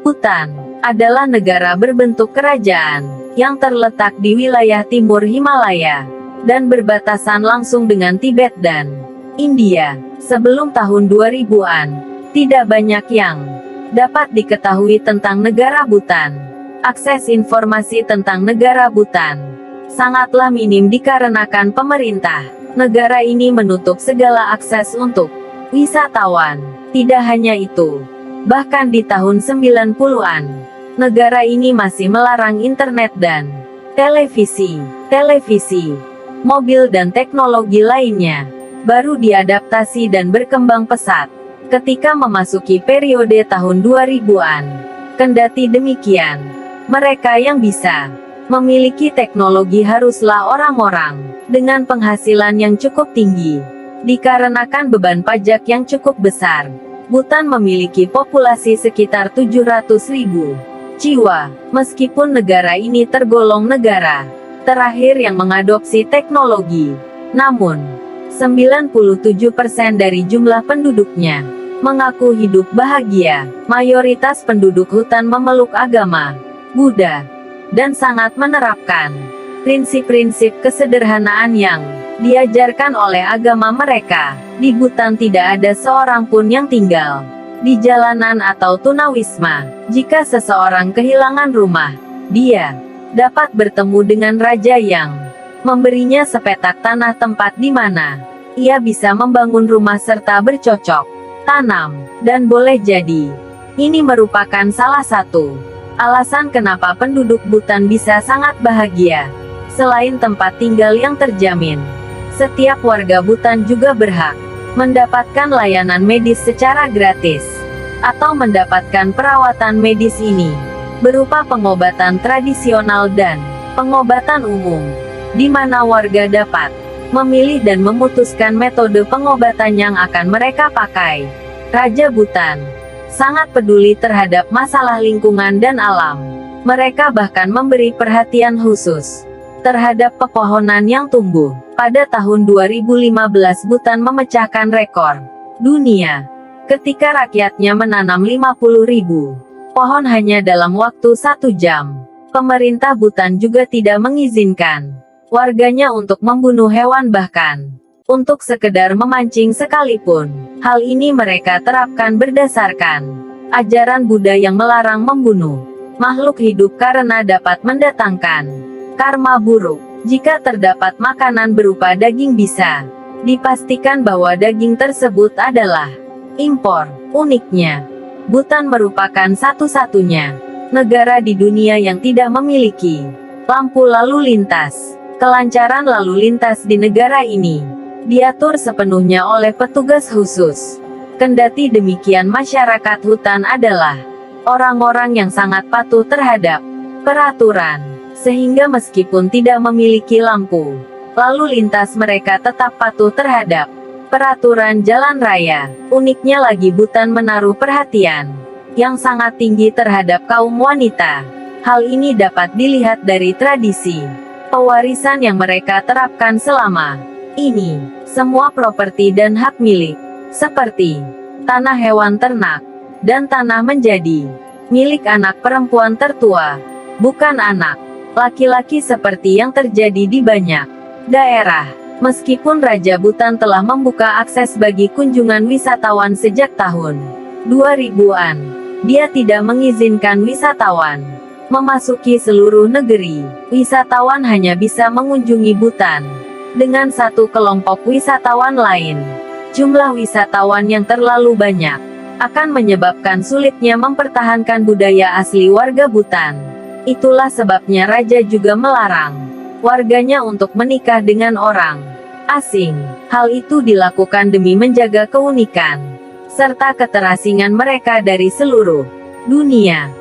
Bhutan adalah negara berbentuk kerajaan yang terletak di wilayah timur Himalaya dan berbatasan langsung dengan Tibet dan India. Sebelum tahun 2000-an, tidak banyak yang dapat diketahui tentang negara Bhutan. Akses informasi tentang negara Bhutan sangatlah minim dikarenakan pemerintah negara ini menutup segala akses untuk wisatawan. Tidak hanya itu, bahkan di tahun 90-an, negara ini masih melarang internet dan televisi, mobil dan teknologi lainnya baru diadaptasi dan berkembang pesat ketika memasuki periode tahun 2000-an. Kendati demikian, mereka yang bisa memiliki teknologi haruslah orang-orang dengan penghasilan yang cukup tinggi. Dikarenakan beban pajak yang cukup besar, Bhutan memiliki populasi sekitar 700.000 jiwa. Meskipun negara ini tergolong negara terakhir yang mengadopsi teknologi, namun 97% dari jumlah penduduknya mengaku hidup bahagia. Mayoritas penduduk hutan memeluk agama Buddha dan sangat menerapkan prinsip-prinsip kesederhanaan yang diajarkan oleh agama mereka. Di Bhutan tidak ada seorang pun yang tinggal di jalanan atau tunawisma. Jika seseorang kehilangan rumah, dia dapat bertemu dengan raja yang memberinya sepetak tanah tempat di mana ia bisa membangun rumah serta bercocok tanam. Dan boleh jadi, ini merupakan salah satu alasan kenapa penduduk Bhutan bisa sangat bahagia. Selain tempat tinggal yang terjamin, setiap warga Bhutan juga berhak mendapatkan layanan medis secara gratis, atau mendapatkan perawatan medis ini berupa pengobatan tradisional dan pengobatan umum, di mana warga dapat memilih dan memutuskan metode pengobatan yang akan mereka pakai. Raja Bhutan sangat peduli terhadap masalah lingkungan dan alam. Mereka bahkan memberi perhatian khusus terhadap pepohonan yang tumbuh. Pada tahun 2015 Bhutan memecahkan rekor dunia ketika rakyatnya menanam 50.000 pohon hanya dalam waktu 1 jam. Pemerintah Bhutan juga tidak mengizinkan warganya untuk membunuh hewan, bahkan untuk sekedar memancing sekalipun. Hal ini mereka terapkan berdasarkan ajaran Buddha yang melarang membunuh makhluk hidup karena dapat mendatangkan karma buruk. Jika terdapat makanan berupa daging, bisa dipastikan bahwa daging tersebut adalah impor. Uniknya, Bhutan merupakan satu-satunya negara di dunia yang tidak memiliki lampu lalu lintas. Kelancaran lalu lintas di negara ini diatur sepenuhnya oleh petugas khusus. Kendati demikian, masyarakat hutan adalah orang-orang yang sangat patuh terhadap peraturan, sehingga meskipun tidak memiliki lampu lalu lintas, mereka tetap patuh terhadap peraturan jalan raya. Uniknya lagi, Bhutan menaruh perhatian yang sangat tinggi terhadap kaum wanita. Hal ini dapat dilihat dari tradisi pewarisan yang mereka terapkan selama ini. Semua properti dan hak milik, seperti tanah hewan ternak dan tanah, menjadi milik anak perempuan tertua, bukan anak laki-laki seperti yang terjadi di banyak daerah. Meskipun Raja Bhutan telah membuka akses bagi kunjungan wisatawan sejak tahun 2000-an, dia tidak mengizinkan wisatawan memasuki seluruh negeri. Wisatawan hanya bisa mengunjungi Bhutan dengan satu kelompok wisatawan lain. Jumlah wisatawan yang terlalu banyak akan menyebabkan sulitnya mempertahankan budaya asli warga Bhutan. Itulah sebabnya raja juga melarang warganya untuk menikah dengan orang asing. Hal itu dilakukan demi menjaga keunikan serta keterasingan mereka dari seluruh dunia.